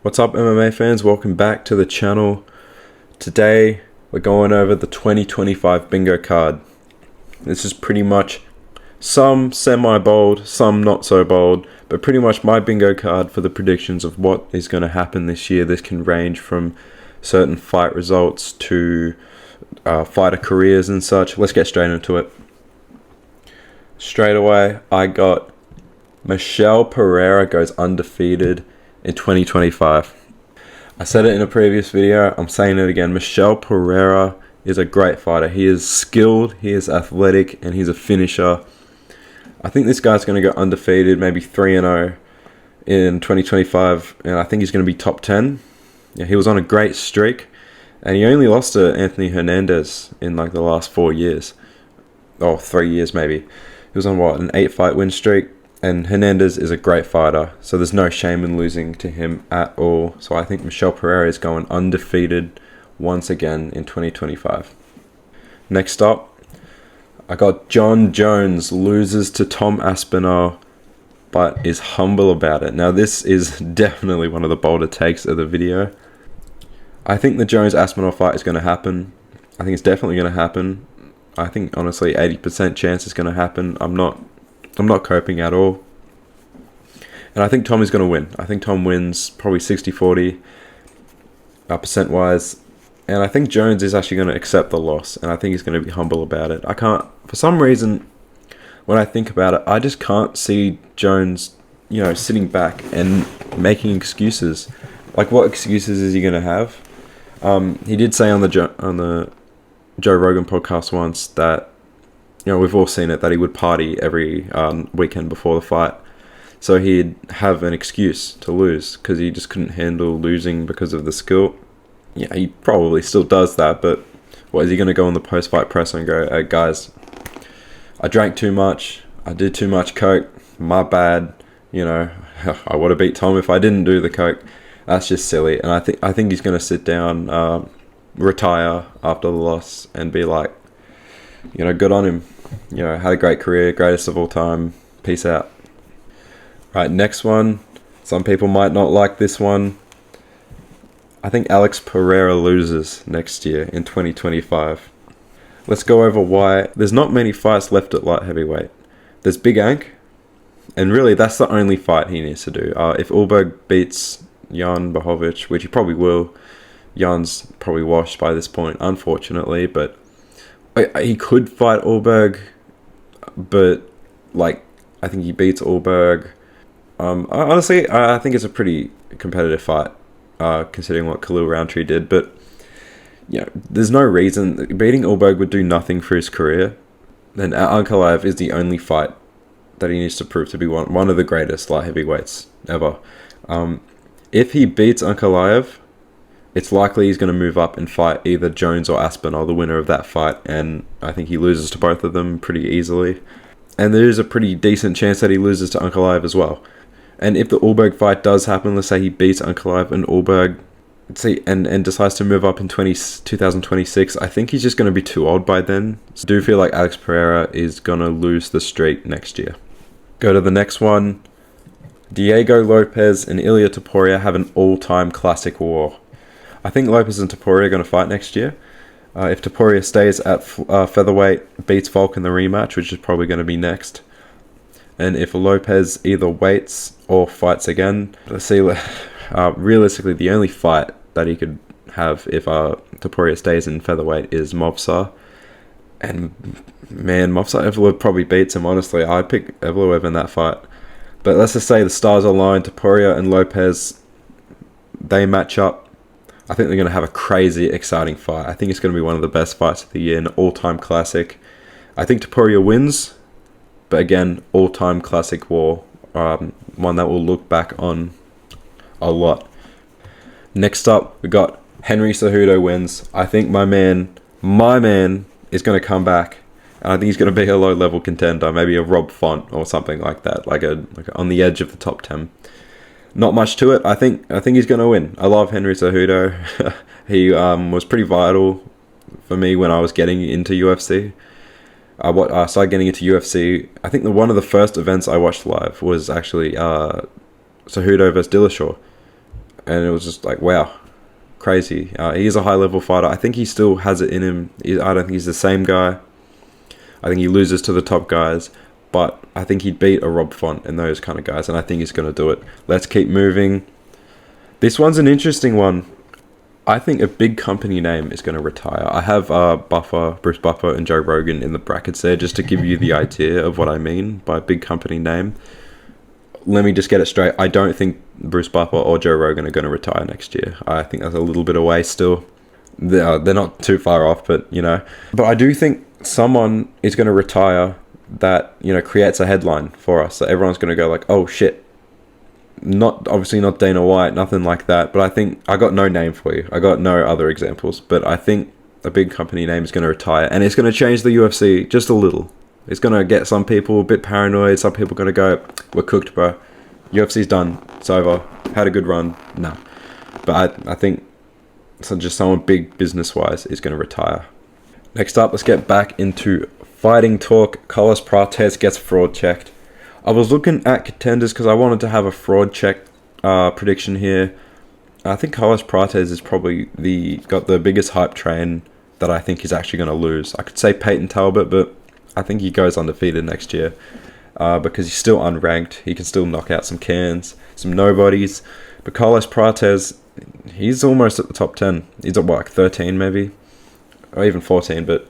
What's up, MMA fans? Welcome back to the channel. Today we're going over the 2025 bingo card. This is pretty much some semi-bold, some not so bold, but pretty much my bingo card for the predictions of what is going to happen this year. This can range from certain fight results to fighter careers and such. Let's get straight into it. Straight away, I got Michel Pereira goes undefeated in 2025. I said it in a previous video, I'm saying it again. Michel Pereira is a great fighter. He is skilled, he is athletic, and he's a finisher. I think this guy's going to go undefeated, maybe 3-0 in 2025, and I think he's going to be top 10. Yeah, he was on a great streak, and he only lost to Anthony Hernandez in like the last 4 years. Oh, 3 years maybe. He was on what, an 8-fight win streak? And Hernandez is a great fighter, so there's no shame in losing to him at all. So I think Michel Pereira is going undefeated once again in 2025. Next up, I got John Jones loses to Tom Aspinall, but is humble about it. Now this is definitely one of the bolder takes of the video. I think the Jones-Aspinall fight is going to happen. I think it's definitely going to happen. I think honestly 80% chance it's going to happen. I'm not coping at all. And I think Tom is going to win. I think Tom wins probably 60-40 percent-wise. And I think Jones is actually going to accept the loss. And I think he's going to be humble about it. I can't, for some reason, when I think about it, I just can't see Jones, sitting back and making excuses. Like, what excuses is he going to have? He did say on the Joe Rogan podcast once that, we've all seen it, that he would party every weekend before the fight. So he'd have an excuse to lose because he just couldn't handle losing because of the skill. Yeah, he probably still does that, but what is he going to go on the post-fight press and go, hey, guys, I drank too much, I did too much coke, my bad, I would have beat Tom if I didn't do the coke. That's just silly. And I think he's going to sit down, retire after the loss and be like, good on him. Had a great career, greatest of all time. Peace out. Right, next one. Some people might not like this one. I think Alex Pereira loses next year in 2025. Let's go over why. There's not many fights left at light heavyweight. There's Big Ank, and really that's the only fight he needs to do. If Ulberg beats Jan Blachowicz, which he probably will, Jan's probably washed by this point, unfortunately, but he could fight Ulberg, but I think he beats Ulberg. Honestly, I think it's a pretty competitive fight, considering what Khalil Roundtree did. But there's no reason beating Ulberg would do nothing for his career. Then Ankalaev is the only fight that he needs to prove to be one of the greatest light heavyweights ever. If he beats Ankalaev, it's likely he's going to move up and fight either Jones or Aspinall, the winner of that fight, and I think he loses to both of them pretty easily. And there is a pretty decent chance that he loses to Ankalaev as well. And if the Ulberg fight does happen, let's say he beats Ankalaev and Ulberg, and decides to move up in 2026, I think he's just going to be too old by then. So I do feel like Alex Pereira is going to lose the streak next year. Go to the next one. Diego Lopez and Ilia Topuria have an all-time classic war. I think Lopez and Topuria are going to fight next year. If Topuria stays at featherweight, beats Volk in the rematch, which is probably going to be next. And if Lopez either waits or fights again, let's see, realistically, the only fight that he could have if Topuria stays in featherweight is Movsar. And man, Movsar Evloev probably beats him, honestly. I pick Evloev in that fight. But let's just say the stars align, Topuria and Lopez, they match up. I think they're going to have a crazy, exciting fight. I think it's going to be one of the best fights of the year, an all-time classic. I think Topuria wins, but again, all-time classic war. One that we'll look back on a lot. Next up, we got Henry Cejudo wins. I think my man is going to come back. And I think he's going to be a low-level contender, maybe a Rob Font or something like that, like on the edge of the top 10. Not much to it. I think he's going to win. I love Henry Cejudo. He was pretty vital for me when I was getting into UFC. I started getting into UFC. I think one of the first events I watched live was actually Cejudo versus Dillashaw. and it was just like, wow, crazy. He is a high level fighter. I think he still has it in him. I don't think he's the same guy. I think he loses to the top guys, but I think he'd beat a Rob Font and those kind of guys, and I think he's going to do it. Let's keep moving. This one's an interesting one. I think a big company name is going to retire. I have Bruce Buffer and Joe Rogan in the brackets there, just to give you the idea of what I mean by big company name. Let me just get it straight. I don't think Bruce Buffer or Joe Rogan are going to retire next year. I think that's a little bit away still. They're not too far off, but But I do think someone is going to retire that, creates a headline for us. So everyone's going to go like, oh shit. Obviously not Dana White, nothing like that. But I think I got no name for you. I got no other examples. But I think a big company name is going to retire, and it's going to change the UFC just a little. It's going to get some people a bit paranoid. Some people are going to go, we're cooked, bro. UFC's done. It's over. Had a good run. No. But I think just someone big business-wise is going to retire. Next up, let's get back into fighting talk. Carlos Prates gets fraud checked. I was looking at contenders because I wanted to have a fraud check prediction here. I think Carlos Prates is probably got the biggest hype train that I think he's actually going to lose. I could say Peyton Talbot, but I think he goes undefeated next year because he's still unranked. He can still knock out some cans, some nobodies. But Carlos Prates, he's almost at the top 10. He's at like 13 maybe, or even 14. But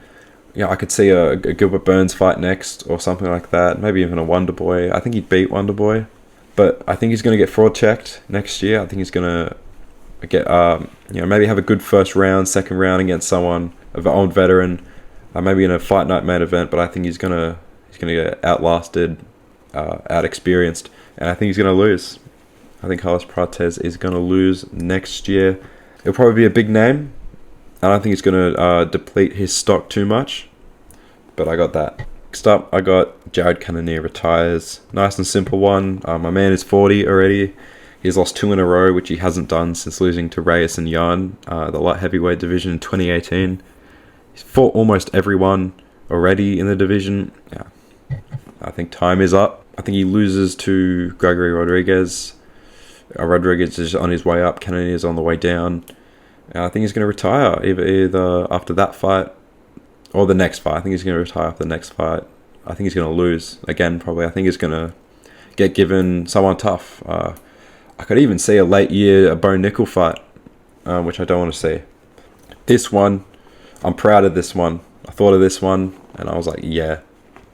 yeah, I could see a Gilbert Burns fight next or something like that. Maybe even a Wonder Boy. I think he'd beat Wonder Boy. But I think he's going to get fraud checked next year. I think he's going to get, maybe have a good first round, second round against someone, an old veteran, maybe in a fight night main event. But I think he's going to get outlasted, out-experienced, and I think he's going to lose. I think Carlos Prates is going to lose next year. It'll probably be a big name. I don't think it's going to deplete his stock too much, but I got that. Next up, I got Jared Cannonier retires. Nice and simple one. My man is 40 already. He's lost 2 in a row, which he hasn't done since losing to Reyes and Yan, the light heavyweight division in 2018. He's fought almost everyone already in the division. Yeah, I think time is up. I think he loses to Gregory Rodriguez. Rodriguez is on his way up. Cannonier is on the way down. I think he's going to retire either after that fight or the next fight. I think he's going to retire after the next fight. I think he's going to lose again, probably. I think he's going to get given someone tough. I could even see a late year Bo Nickel fight, which I don't want to see. This one, I'm proud of this one. I thought of this one and I was like, yeah,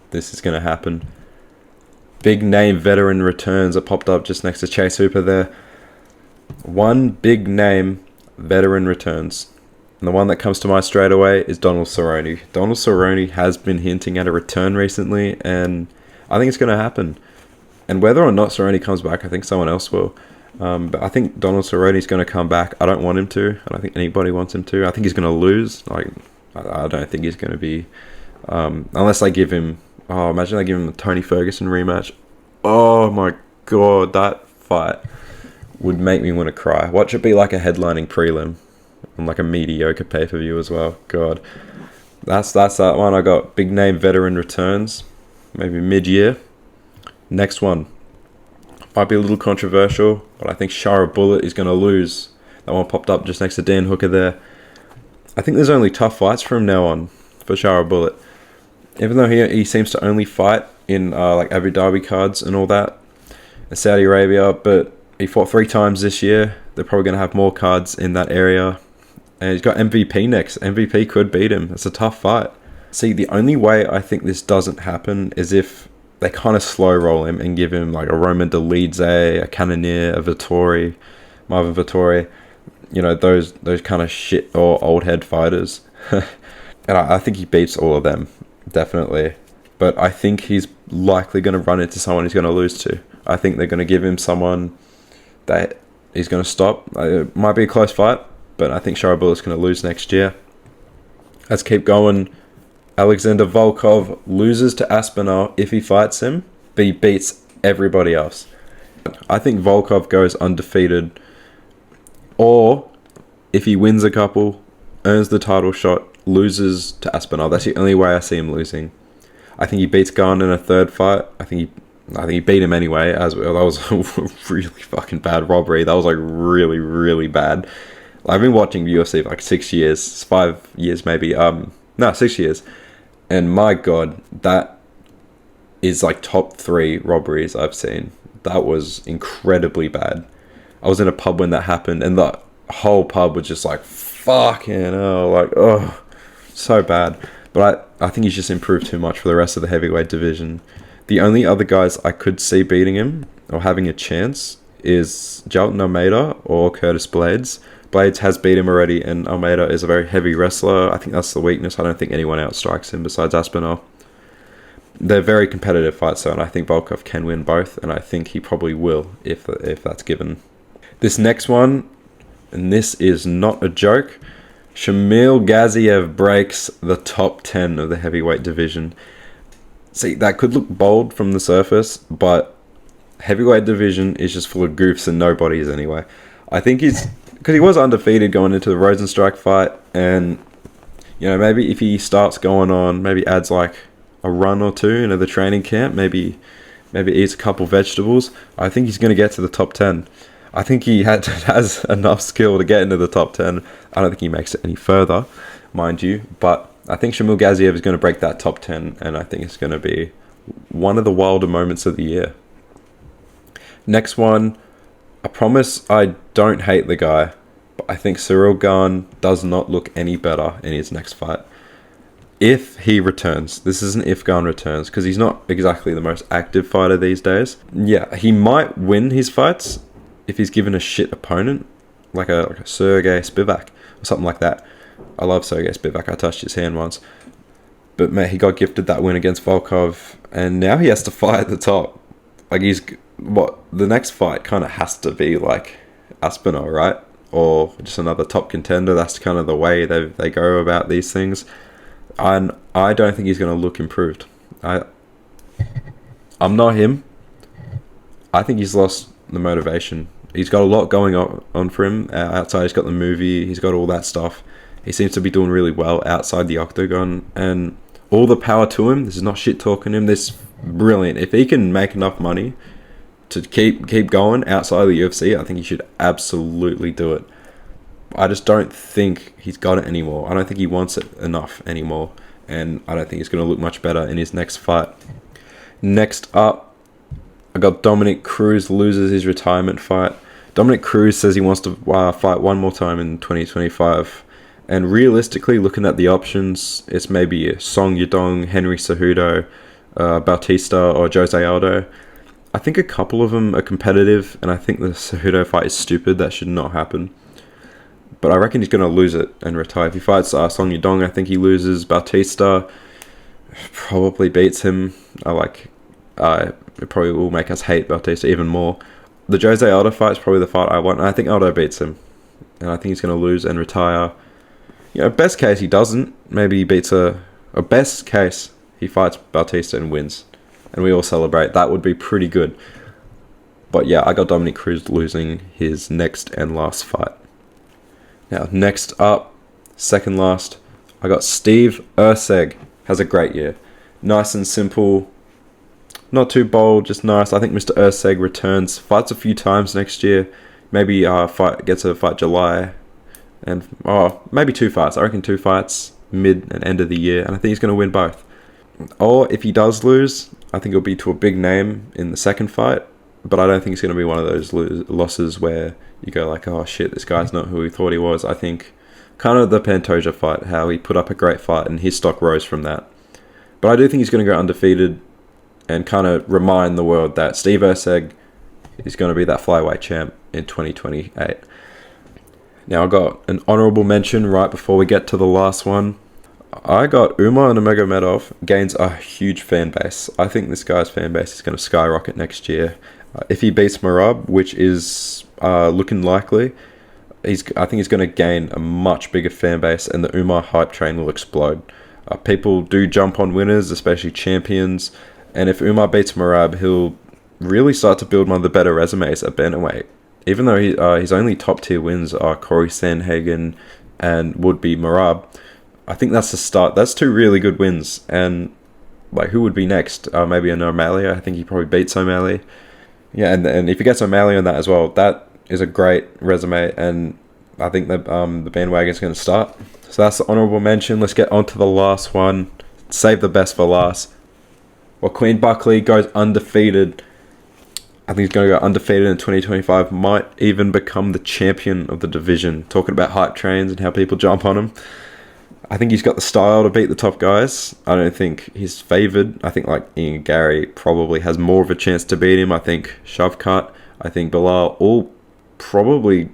this is going to happen. Big name veteran returns. It popped up just next to Chase Hooper there. One big name veteran returns, and the one that comes to mind straight away is Donald Cerrone. Donald Cerrone has been hinting at a return recently, and I think it's going to happen. And whether or not Cerrone comes back, I think someone else will. But I think Donald Cerrone is going to come back. I don't want him to. I don't think anybody wants him to. I think he's going to lose. I don't think he's going to be, unless they give him. Oh, imagine they give him the Tony Ferguson rematch. Oh my god, that fight would make me want to cry. Watch it be like a headlining prelim and like a mediocre pay-per-view as well. God, that's that one. I got big name veteran returns, maybe mid-year. Next one might be a little controversial, but I think Shara Bullet is going to lose. That one popped up just next to Dan Hooker there. I think there's only tough fights from now on for Shara Bullet. Even though he seems to only fight in like Abu Dhabi cards and all that, in Saudi Arabia, but he fought 3 times this year. They're probably going to have more cards in that area. And he's got MVP next. MVP could beat him. It's a tough fight. See, the only way I think this doesn't happen is if they kind of slow roll him and give him like a Roman Dolidze, a Cannonier, a Vittori, Marvin Vittori. Those kind of shit or old head fighters. And I think he beats all of them, definitely. But I think he's likely going to run into someone he's going to lose to. I think they're going to give him someone that he's going to stop. It might be a close fight, but I think Shara Bullet's going to lose next year. Let's keep going. Alexander Volkov loses to Aspinall if he fights him, but he beats everybody else. I think Volkov goes undefeated, or if he wins a couple, earns the title shot, loses to Aspinall. That's the only way I see him losing. I think he beats Garn in a third fight. I think I think he beat him anyway. As well, that was a really fucking bad robbery. That was like really, really bad. I've been watching UFC for like 6 years, 5 years maybe. No, 6 years. And my god, that is like top 3 robberies I've seen. That was incredibly bad. I was in a pub when that happened, and the whole pub was just like, fucking hell, like, oh, so bad. But I think he's just improved too much for the rest of the heavyweight division. The only other guys I could see beating him or having a chance is Jalton Almeida or Curtis Blades. Blades has beat him already, and Almeida is a very heavy wrestler. I think that's the weakness. I don't think anyone outstrikes him besides Aspinall. They're very competitive fights, though, and I think Volkov can win both, and I think he probably will if that's given. This next one, and this is not a joke, Shamil Gaziev breaks the top 10 of the heavyweight division. See, that could look bold from the surface, but heavyweight division is just full of goofs and nobodies anyway. I think because he was undefeated going into the Rosenstrike fight, and maybe if he starts going on, maybe adds like a run or two into the training camp, maybe eats a couple vegetables, I think he's going to get to the top 10. I think he has enough skill to get into the top 10. I don't think he makes it any further, mind you, but I think Shamil Gaziev is going to break that top 10, and I think it's going to be one of the wilder moments of the year. Next one, I promise I don't hate the guy, but I think Cyril Gane does not look any better in his next fight. If he returns, this isn't if Gane returns, because he's not exactly the most active fighter these days. Yeah, he might win his fights if he's given a shit opponent, like a Sergey Spivak or something like that. I love Sergey Spivak. I touched his hand once. But mate, he got gifted that win against Volkov, and now he has to fight at the top. Like the next fight kind of has to be like Aspinall, right? Or just another top contender. That's kind of the way they go about these things. And I don't think he's going to look improved. I'm not him. I think he's lost the motivation. He's got a lot going on for him. Outside, he's got the movie. He's got all that stuff. He seems to be doing really well outside the octagon. And all the power to him. This is not shit talking him. This is brilliant. If he can make enough money to keep going outside of the UFC, I think he should absolutely do it. I just don't think he's got it anymore. I don't think he wants it enough anymore. And I don't think he's going to look much better in his next fight. Next up, I got Dominic Cruz loses his retirement fight. Dominic Cruz says he wants to fight one more time in 2025. And realistically, looking at the options, it's maybe Song Yadong, Henry Cejudo, Bautista, or Jose Aldo. I think a couple of them are competitive, and I think the Cejudo fight is stupid. That should not happen. But I reckon he's going to lose it and retire. If he fights Song Yadong, I think he loses. Bautista probably beats him. It probably will make us hate Bautista even more. The Jose Aldo fight is probably the fight I want. And I think Aldo beats him. And I think he's going to lose and retire. Best case he doesn't. Maybe he beats best case he fights Bautista and wins. And we all celebrate. That would be pretty good. But yeah, I got Dominic Cruz losing his next and last fight. Now, next up, second last, I got Steve Erceg. Has a great year. Nice and simple. Not too bold, just nice. I think Mr. Erceg returns, fights a few times next year. Maybe gets a fight July. And maybe 2 fights. I reckon 2 fights mid and end of the year. And I think he's going to win both. Or if he does lose, I think it'll be to a big name in the second fight. But I don't think it's going to be one of those losses where you go like, oh shit, this guy's not who we thought he was. I think kind of the Pantoja fight, how he put up a great fight and his stock rose from that. But I do think he's going to go undefeated and kind of remind the world that Steve Erceg is going to be that flyweight champ in 2028. Now I got an honorable mention right before we get to the last one. I got Umar Nurmagomedov gains a huge fan base. I think this guy's fan base is going to skyrocket next year. If he beats Merab, which is looking likely, I think he's going to gain a much bigger fan base, and the Umar hype train will explode. People do jump on winners, especially champions, and if Umar beats Merab, he'll really start to build one of the better resumes at bantamweight. Even though his only top tier wins are Corey Sandhagen and would be Merab, I think that's the start. That's 2 really good wins, and like, who would be next? Maybe an O'Malley. I think he probably beats O'Malley. Yeah, and if he gets O'Malley on that as well, that is a great resume, and I think that the bandwagon's going to start. So that's the honourable mention. Let's get on to the last one. Save the best for last. Well, Queen Buckley goes undefeated. I think he's going to go undefeated in 2025. Might even become the champion of the division. Talking about hype trains and how people jump on him. I think he's got the style to beat the top guys. I don't think he's favoured. I think like Ian Gary probably has more of a chance to beat him. I think Shavkat, I think Bilal all probably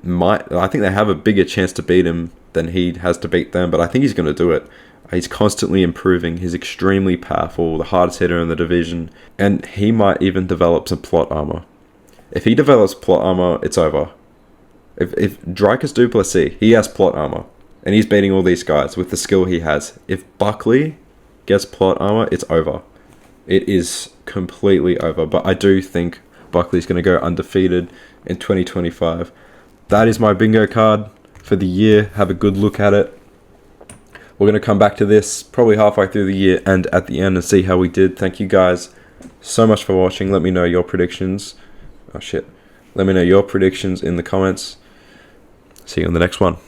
might. I think they have a bigger chance to beat him than he has to beat them, but I think he's going to do it. He's constantly improving. He's extremely powerful, the hardest hitter in the division, and he might even develop some plot armor. If he develops plot armor, it's over. If Dricus du Plessis, he has plot armor, and he's beating all these guys with the skill he has. If Buckley gets plot armor, it's over. It is completely over. But I do think Buckley's going to go undefeated in 2025. That is my bingo card for the year. Have a good look at it. We're going to come back to this probably halfway through the year and at the end and see how we did. Thank you guys so much for watching. Let me know your predictions. Oh shit. Let me know your predictions in the comments. See you on the next one.